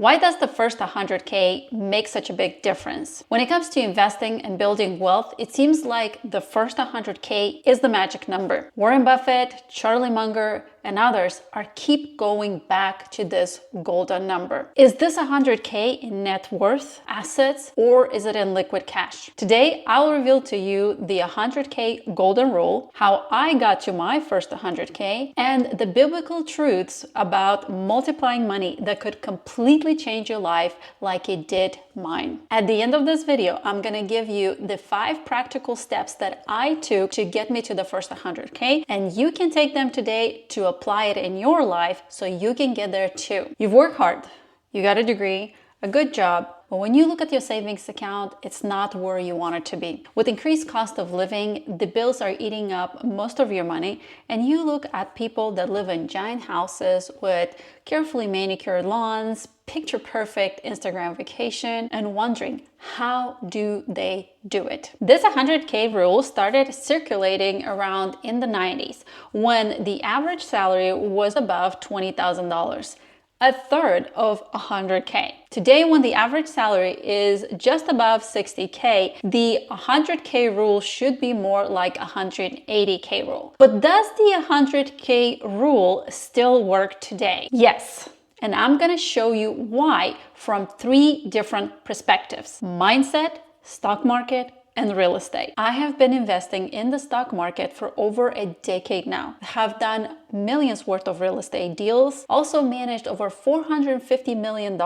Why does the first 100K make such a big difference? When it comes to investing and building wealth, it seems like the first 100K is the magic number. Warren Buffett, Charlie Munger, and others keep going back to this golden number. Is this 100K in net worth, assets, or is it in liquid cash? Today, I'll reveal to you the 100K golden rule, how I got to my first 100K, and the biblical truths about multiplying money that could completely change your life like it did mine. At the end of this video, I'm gonna give you the 5 practical steps that I took to get me to the first 100K, and you can take them today to apply it in your life so you can get there too. You've worked hard, you got a degree, a good job, but when you look at your savings account, it's not where you want it to be. With increased cost of living, the bills are eating up most of your money, and you look at people that live in giant houses with carefully manicured lawns, picture perfect Instagram vacation, and wondering, how do they do it? This 100K rule started circulating around in the 90s when the average salary was above $20,000. A third of 100K. Today, when the average salary is just above 60K, the 100K rule should be more like 180K rule. But does the 100K rule still work today? Yes. And I'm gonna show you why from 3 different perspectives: mindset, stock market, and real estate. I have been investing in the stock market for over a decade now. I have done millions worth of real estate deals, also managed over $450 million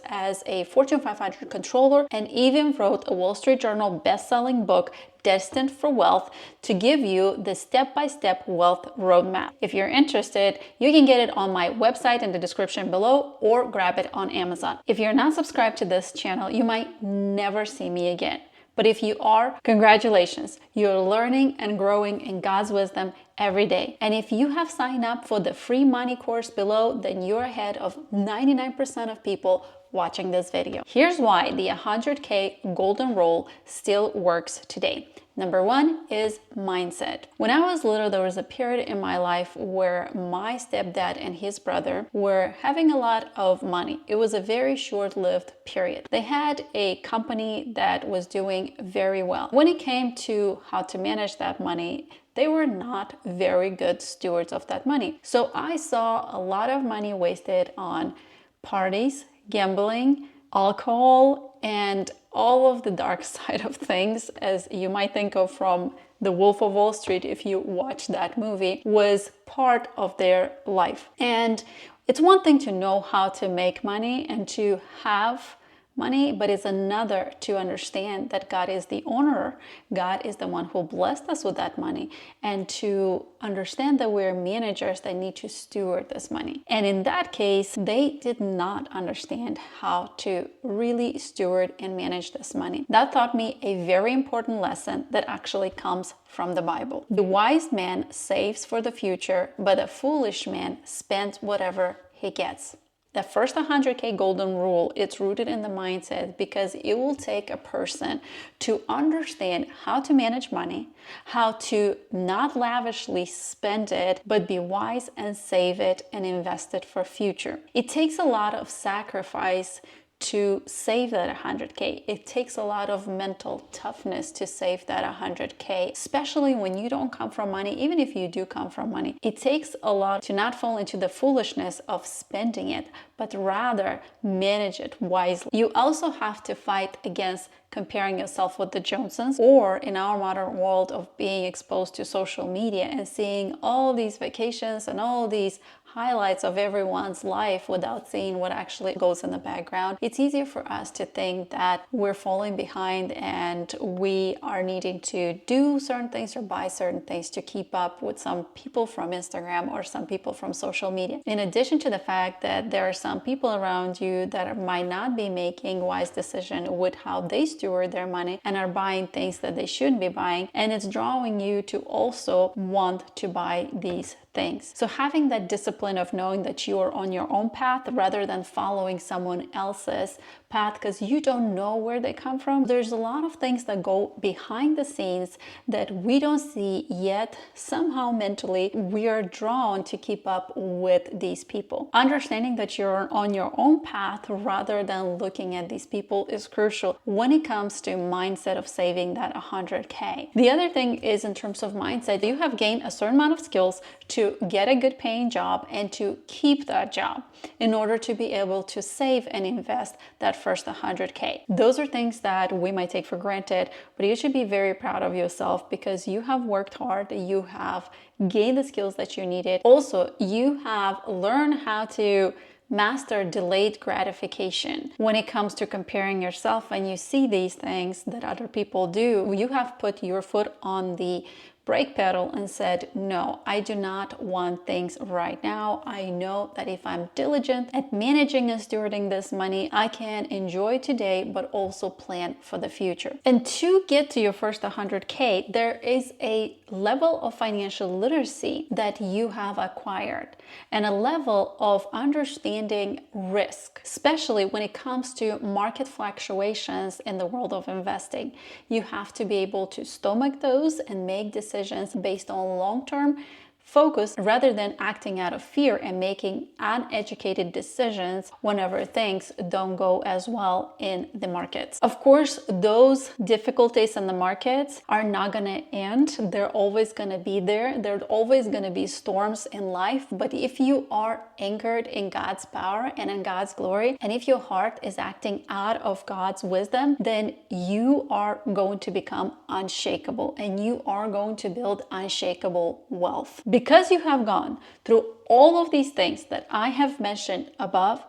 as a Fortune 500 controller, and even wrote a Wall Street Journal best-selling book, Destined for Wealth, to give you the step-by-step wealth roadmap. If you're interested, you can get it on my website in the description below or grab it on Amazon. If you're not subscribed to this channel, you might never see me again. But if you are, congratulations, you're learning and growing in God's wisdom every day. And if you have signed up for the free money course below, then you're ahead of 99% of people watching this video. Here's why the 100K golden rule still works today. Number 1 is mindset. When I was little, there was a period in my life where my stepdad and his brother were having a lot of money. It was a very short-lived period. They had a company that was doing very well. When it came to how to manage that money, they were not very good stewards of that money. So I saw a lot of money wasted on parties, gambling, alcohol, and all of the dark side of things, as you might think of from The Wolf of Wall Street if you watch that movie, was part of their life. And it's one thing to know how to make money and to have money, but it's another to understand that God is the owner. God is the one who blessed us with that money, and to understand that we're managers that need to steward this money. And in that case, they did not understand how to really steward and manage this money. That taught me a very important lesson that actually comes from the Bible. The wise man saves for the future, but a foolish man spends whatever he gets. The first 100K golden rule, it's rooted in the mindset, because it will take a person to understand how to manage money, how to not lavishly spend it, but be wise and save it and invest it for future. It takes a lot of sacrifice to save that 100K. It takes a lot of mental toughness to save that 100K, especially when you don't come from money. Even if you do come from money, it takes a lot to not fall into the foolishness of spending it, but rather manage it wisely. You also have to fight against comparing yourself with the Joneses, or in our modern world of being exposed to social media and seeing all these vacations and all these highlights of everyone's life without seeing what actually goes in the background. It's easier for us to think that we're falling behind and we are needing to do certain things or buy certain things to keep up with some people from Instagram or some people from social media. In addition to the fact that there are some people around you that might not be making wise decisions with how they steward their money and are buying things that they shouldn't be buying, and it's drawing you to also want to buy these things. So having that discipline of knowing that you are on your own path rather than following someone else's path because you don't know where they come from. There's a lot of things that go behind the scenes that we don't see, yet somehow mentally we are drawn to keep up with these people. Understanding that you're on your own path rather than looking at these people is crucial when it comes to mindset of saving that 100K. The other thing is in terms of mindset, you have gained a certain amount of skills to get a good paying job and to keep that job in order to be able to save and invest that first 100K. Those are things that we might take for granted, but you should be very proud of yourself because you have worked hard, you have gained the skills that you needed. Also, you have learned how to master delayed gratification. When it comes to comparing yourself and you see these things that other people do, you have put your foot on the brake pedal and said, no, I do not want things right now. I know that if I'm diligent at managing and stewarding this money, I can enjoy today, but also plan for the future. And to get to your first 100K, there is a level of financial literacy that you have acquired and a level of understanding risk, especially when it comes to market fluctuations in the world of investing. You have to be able to stomach those and make decisions based on long-term focus rather than acting out of fear and making uneducated decisions whenever things don't go as well in the markets. Of course, those difficulties in the markets are not going to end. They're always going to be there. There are always going to be storms in life. But if you are anchored in God's power and in God's glory, and if your heart is acting out of God's wisdom, then you are going to become unshakable and you are going to build unshakable wealth. Because you have gone through all of these things that I have mentioned above,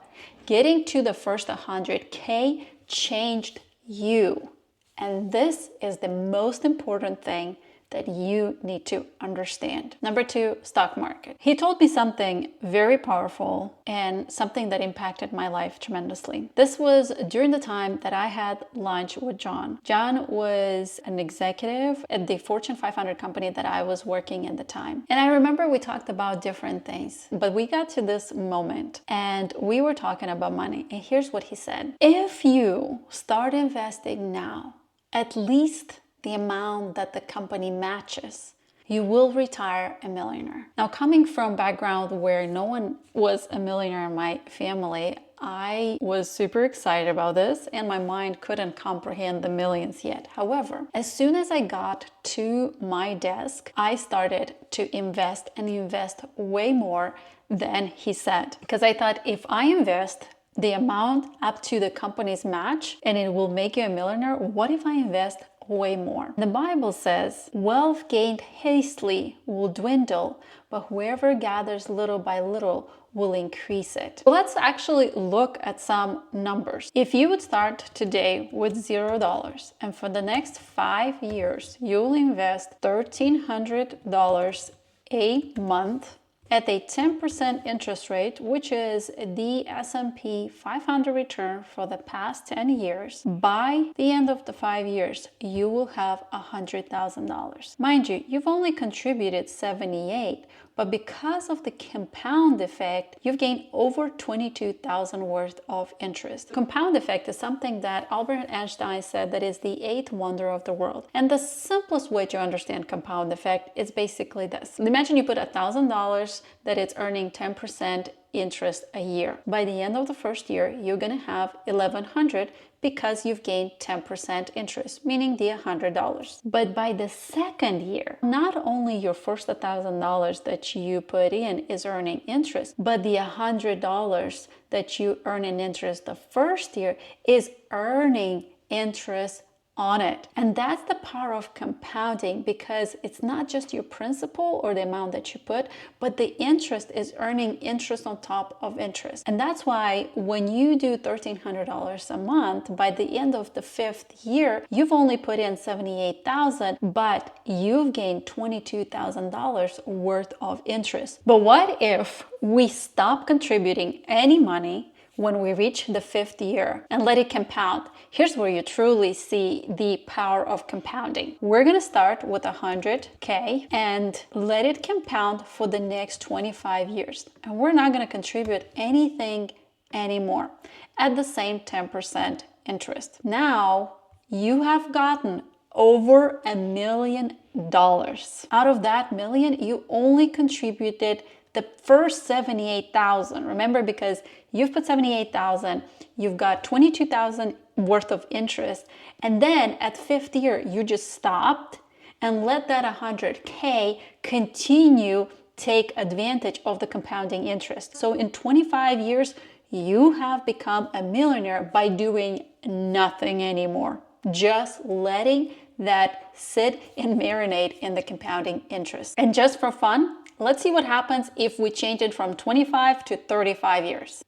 getting to the first 100K changed you. And this is the most important thing that you need to understand. Number 2, stock market. He told me something very powerful and something that impacted my life tremendously. This was during the time that I had lunch with John. John was an executive at the Fortune 500 company that I was working at the time. And I remember we talked about different things, but we got to this moment and we were talking about money. And here's what he said. If you start investing now, at least the amount that the company matches, you will retire a millionaire. Now, coming from background where no one was a millionaire in my family, I was super excited about this and my mind couldn't comprehend the millions yet. However, as soon as I got to my desk, I started to invest and invest way more than he said. Because I thought if I invest the amount up to the company's match and it will make you a millionaire, what if I invest way more? The Bible says, wealth gained hastily will dwindle, but whoever gathers little by little will increase it. Let's actually look at some numbers. If you would start today with $0 and for the next 5 years, you'll invest $1,300 a month at a 10% interest rate, which is the S&P 500 return for the past 10 years, by the end of the 5 years, you will have $100,000. Mind you, you've only contributed 78, but because of the compound effect, you've gained over 22,000 worth of interest. Compound effect is something that Albert Einstein said that is the 8th wonder of the world. And the simplest way to understand compound effect is basically this. Imagine you put $1,000 that it's earning 10% interest a year. By the end of the first year, you're gonna have $1,100 because you've gained 10% interest, meaning the $100. But by the second year, not only your first $1,000 that you put in is earning interest, but the $100 that you earn in interest the first year is earning interest on it. And that's the power of compounding, because it's not just your principal or the amount that you put, but the interest is earning interest on top of interest. And that's why when you do $1,300 a month, by the end of the 5th year, you've only put in $78,000, but you've gained $22,000 worth of interest. But what if we stop contributing any money? when we reach the 5th year and let it compound. Here's where you truly see the power of compounding. We're going to start with 100K and let it compound for the next 25 years. And we're not going to contribute anything anymore at the same 10% interest. Now you have gotten over $1 million. Out of that million, you only contributed the first 78,000. Remember, because you've put 78,000, you've got 22,000 worth of interest, and then at 5th year you just stopped and let that 100K continue take advantage of the compounding interest. So in 25 years, you have become a millionaire by doing nothing anymore, just letting that sit and marinate in the compounding interest. And just for fun, let's see what happens if we change it from 25 to 35 years.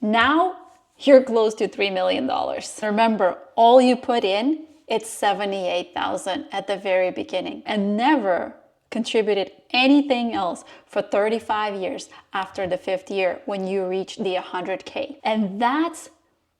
Now you're close to $3 million. Remember, all you put in, it's 78,000 at the very beginning, and never contributed anything else for 35 years after the 5th year when you reach the 100K. And that's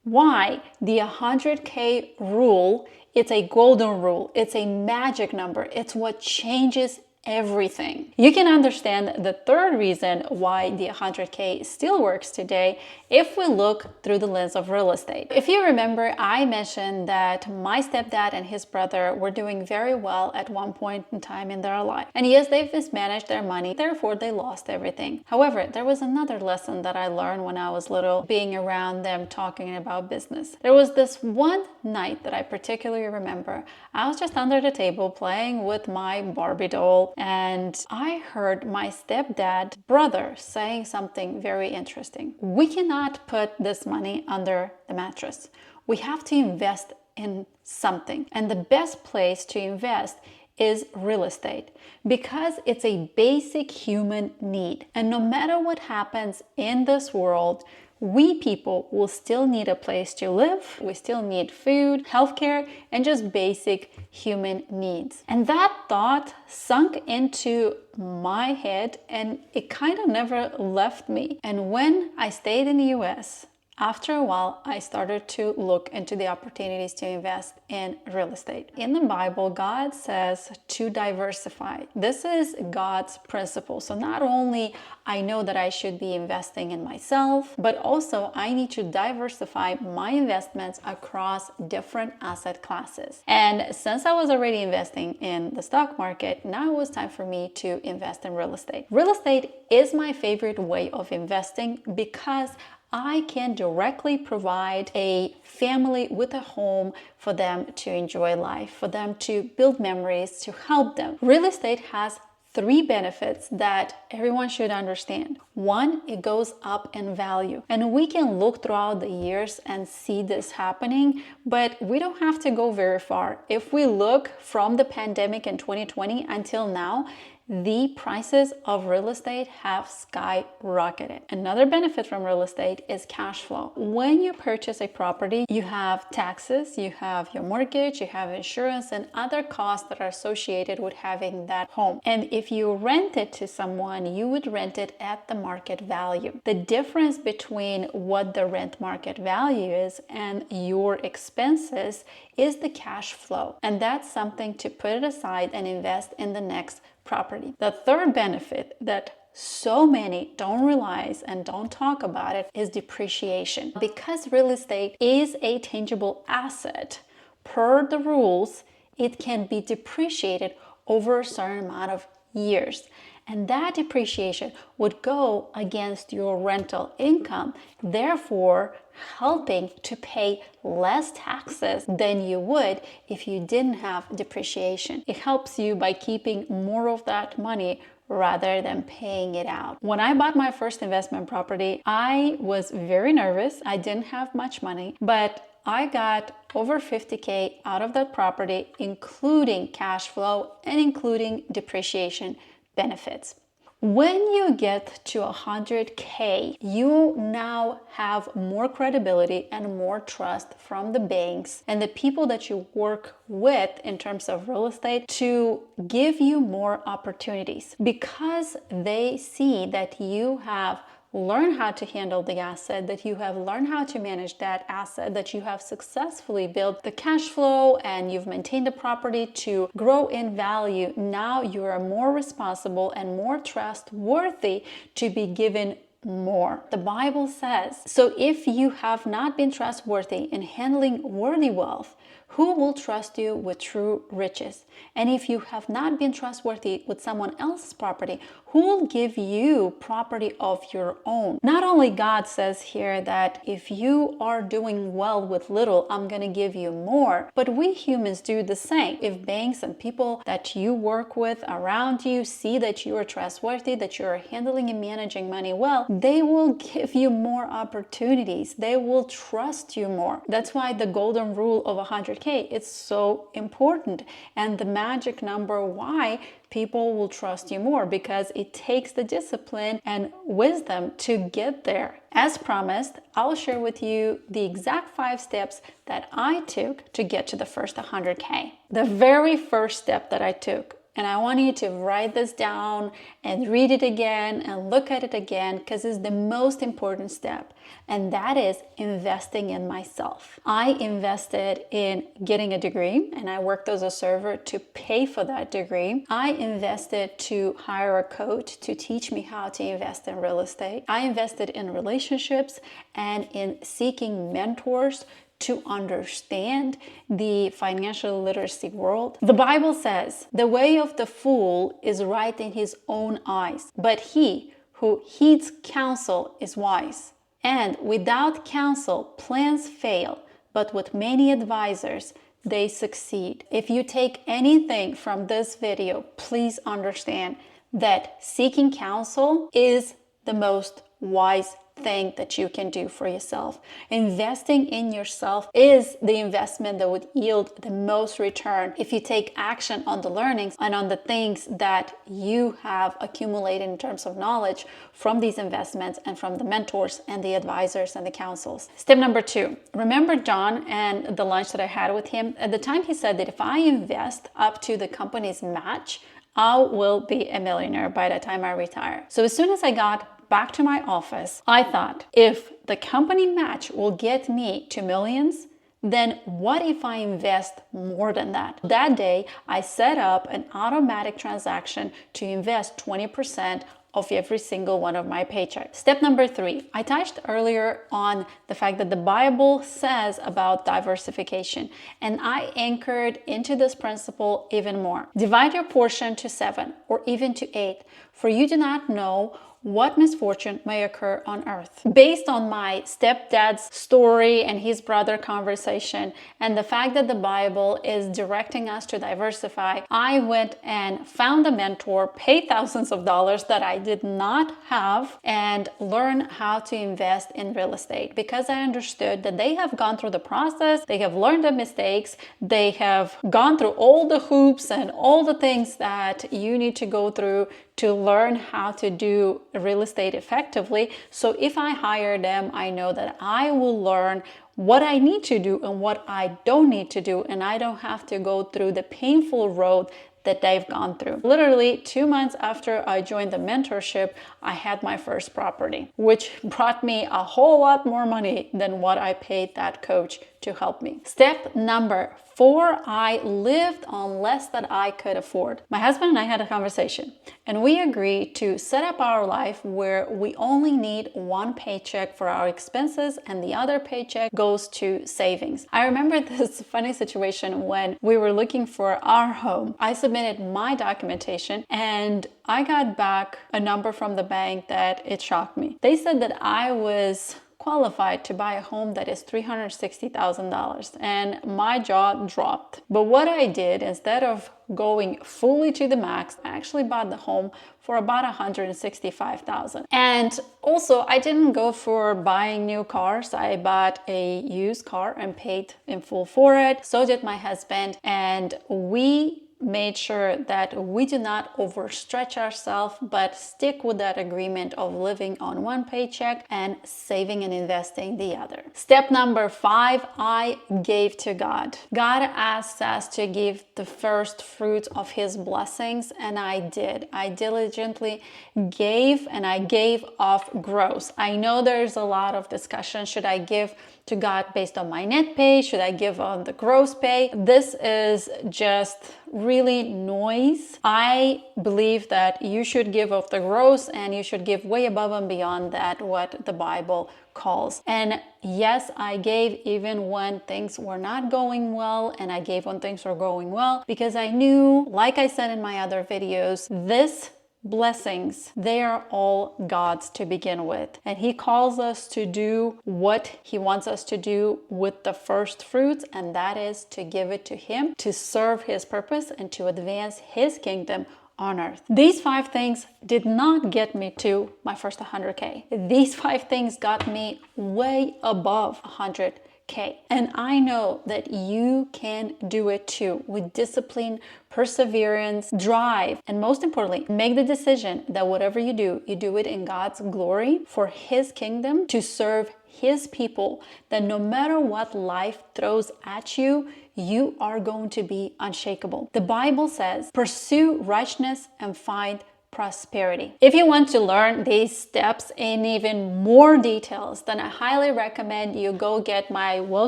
why the 100K rule, it's a golden rule. It's a magic number. It's what changes everything. You can understand the third reason why the 100K still works today if we look through the lens of real estate. If you remember, I mentioned that my stepdad and his brother were doing very well at one point in time in their life. And yes, they've mismanaged their money, therefore they lost everything. However, there was another lesson that I learned when I was little, being around them talking about business. There was this one night that I particularly remember. I was just under the table playing with my Barbie doll, and I heard my stepdad's brother saying something very interesting. We cannot put this money under the mattress. We have to invest in something. And the best place to invest is real estate, because it's a basic human need. And no matter what happens in this world, we people will still need a place to live. We still need food, healthcare, and just basic human needs. And that thought sunk into my head, and it kind of never left me. And when I stayed in the US, after a while, I started to look into the opportunities to invest in real estate. In the Bible, God says to diversify. This is God's principle. So not only I know that I should be investing in myself, but also I need to diversify my investments across different asset classes. And since I was already investing in the stock market, now it was time for me to invest in real estate. Real estate is my favorite way of investing because I can directly provide a family with a home for them to enjoy life, for them to build memories, to help them. Real estate has 3 benefits that everyone should understand. 1, it goes up in value. And we can look throughout the years and see this happening, but we don't have to go very far. If we look from the pandemic in 2020 until now, the prices of real estate have skyrocketed. Another benefit from real estate is cash flow. When you purchase a property, you have taxes, you have your mortgage, you have insurance, and other costs that are associated with having that home. And if you rent it to someone, you would rent it at the market value. The difference between what the rent market value is and your expenses is the cash flow. And that's something to put it aside and invest in the next property. The third benefit that so many don't realize and don't talk about it is depreciation. Because real estate is a tangible asset, per the rules, it can be depreciated over a certain amount of years. And that depreciation would go against your rental income, therefore helping to pay less taxes than you would if you didn't have depreciation. It helps you by keeping more of that money rather than paying it out. When I bought my first investment property, I was very nervous. I didn't have much money, but I got over 50K out of that property, including cash flow and including depreciation benefits. When you get to 100K, you now have more credibility and more trust from the banks and the people that you work with in terms of real estate to give you more opportunities, because they see that you have learned how to handle the asset, that you have learned how to manage that asset, that you have successfully built the cash flow and you've maintained the property to grow in value, now you are more responsible and more trustworthy to be given more. The Bible says, so if you have not been trustworthy in handling worthy wealth, who will trust you with true riches? And if you have not been trustworthy with someone else's property, who will give you property of your own? Not only God says here that if you are doing well with little, I'm going to give you more, but we humans do the same. If banks and people that you work with around you see that you are trustworthy, that you are handling and managing money well, they will give you more opportunities. They will trust you more. That's why the golden rule of 100K, it's so important. And the magic number why people will trust you more, because it takes the discipline and wisdom to get there. As promised, I'll share with you the exact 5 steps that I took to get to the first 100K. The very first step that I took, and I want you to write this down and read it again and look at it again, because it's the most important step. And that is investing in myself. I invested in getting a degree, and I worked as a server to pay for that degree. I invested to hire a coach to teach me how to invest in real estate. I invested in relationships and in seeking mentors to understand the financial literacy world. The Bible says, the way of the fool is right in his own eyes, but he who heeds counsel is wise. And without counsel, plans fail, but with many advisors, they succeed. If you take anything from this video, please understand that seeking counsel is the most wise thing that you can do for yourself. Investing in yourself is the investment that would yield the most return if you take action on the learnings and on the things that you have accumulated in terms of knowledge from these investments and from the mentors and the advisors and the counsels. Step number 2, remember John and the lunch that I had with him? At the time he said that if I invest up to the company's match, I will be a millionaire by the time I retire. So as soon as I got back to my office, I thought, if the company match will get me to millions, then what if I invest more than that? That day, I set up an automatic transaction to invest 20% of every single one of my paychecks. Step number 3, I touched earlier on the fact that the Bible says about diversification, and I anchored into this principle even more. Divide your portion to 7 or even to 8, for you do not know what misfortune may occur on earth. Based on my stepdad's story and his brother conversation, and the fact that the Bible is directing us to diversify, I went and found a mentor, paid thousands of dollars that I did not have, and learn how to invest in real estate, because I understood that they have gone through the process, they have learned the mistakes, they have gone through all the hoops and all the things that you need to go through to learn how to do real estate effectively. So if I hire them, I know that I will learn what I need to do and what I don't need to do, and I don't have to go through the painful road that they've gone through. Literally 2 months after I joined the mentorship, I had my first property, which brought me a whole lot more money than what I paid that coach to help me. Step number 4, I lived on less than I could afford. My husband and I had a conversation, and we agreed to set up our life where we only need one paycheck for our expenses and the other paycheck goes to savings. I remember this funny situation when we were looking for our home. I submitted my documentation and I got back a number from the bank that it shocked me. They said that I was qualified to buy a home that is $360,000, and my jaw dropped. But what I did, instead of going fully to the max, I actually bought the home for about $165,000. And also, I didn't go for buying new cars. I bought a used car and paid in full for it. So did my husband, and we made sure that we do not overstretch ourselves, but stick with that agreement of living on one paycheck and saving and investing the other. Step number 5, I gave to God. God asks us to give the first fruits of His blessings, and I did. I diligently gave, and I gave off gross. I know there's a lot of discussion. Should I give to God based on my net pay? Should I give on the gross pay? This is just really noise. I believe that you should give off the gross, and you should give way above and beyond that what the Bible calls. And yes, I gave even when things were not going well, and I gave when things were going well, because I knew, like I said in my other videos, this blessings, they are all God's to begin with. And He calls us to do what He wants us to do with the first fruits, and that is to give it to Him, to serve His purpose, and to advance His kingdom on earth. These 5 things did not get me to my first 100K. These 5 things got me way above 100K. And I know that you can do it too, with discipline, perseverance, drive, and most importantly, make the decision that whatever you do it in God's glory, for His kingdom, to serve His people, that no matter what life throws at you, you are going to be unshakable. The Bible says, pursue righteousness and find prosperity. If you want to learn these steps in even more details, then I highly recommend you go get my Wall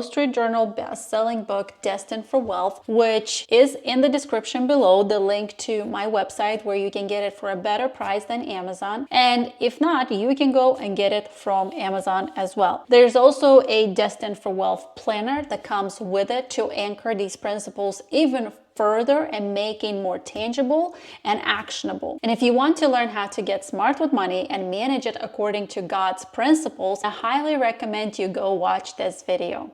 Street Journal best-selling book, Destined for Wealth, which is in the description below, the link to my website where you can get it for a better price than Amazon. And if not, you can go and get it from Amazon as well. There's also a Destined for Wealth planner that comes with it to anchor these principles even further and making more tangible and actionable. And if you want to learn how to get smart with money and manage it according to God's principles, I highly recommend you go watch this video.